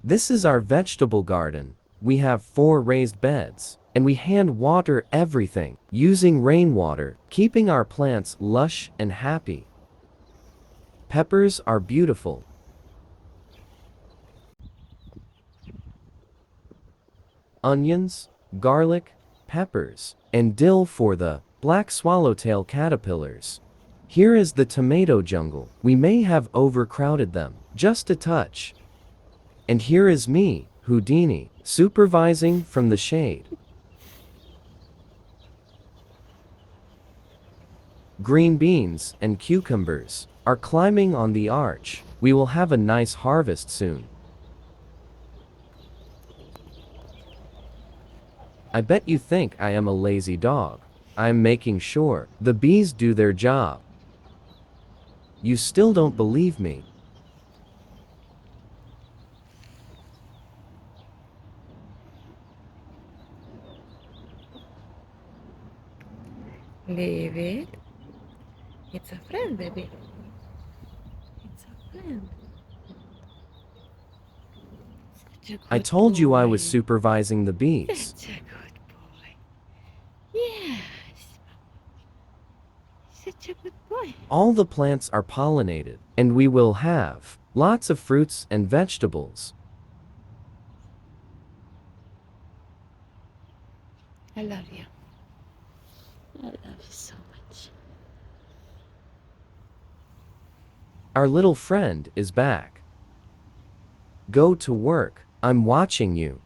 This is our vegetable garden. We have 4 raised beds, and we hand water everything, using rainwater, keeping our plants lush and happy. Peppers are beautiful. Onions, garlic, peppers, and dill for the black swallowtail caterpillars. Here is the tomato jungle. We may have overcrowded them, just a touch. And here is me, Houdini, supervising from the shade. Green beans and cucumbers are climbing on the arch. We will have a nice harvest soon. I bet you think I am a lazy dog. I am making sure the bees do their job. You still don't believe me. Leave it. It's a friend, baby. It's a friend. Such a I good told you I was boy. supervising the bees. Such a good boy. Yes. Such a good boy. All the plants are pollinated, and we will have lots of fruits and vegetables. I love you. I love you so much. Our little friend is back. Go to work. I'm watching you.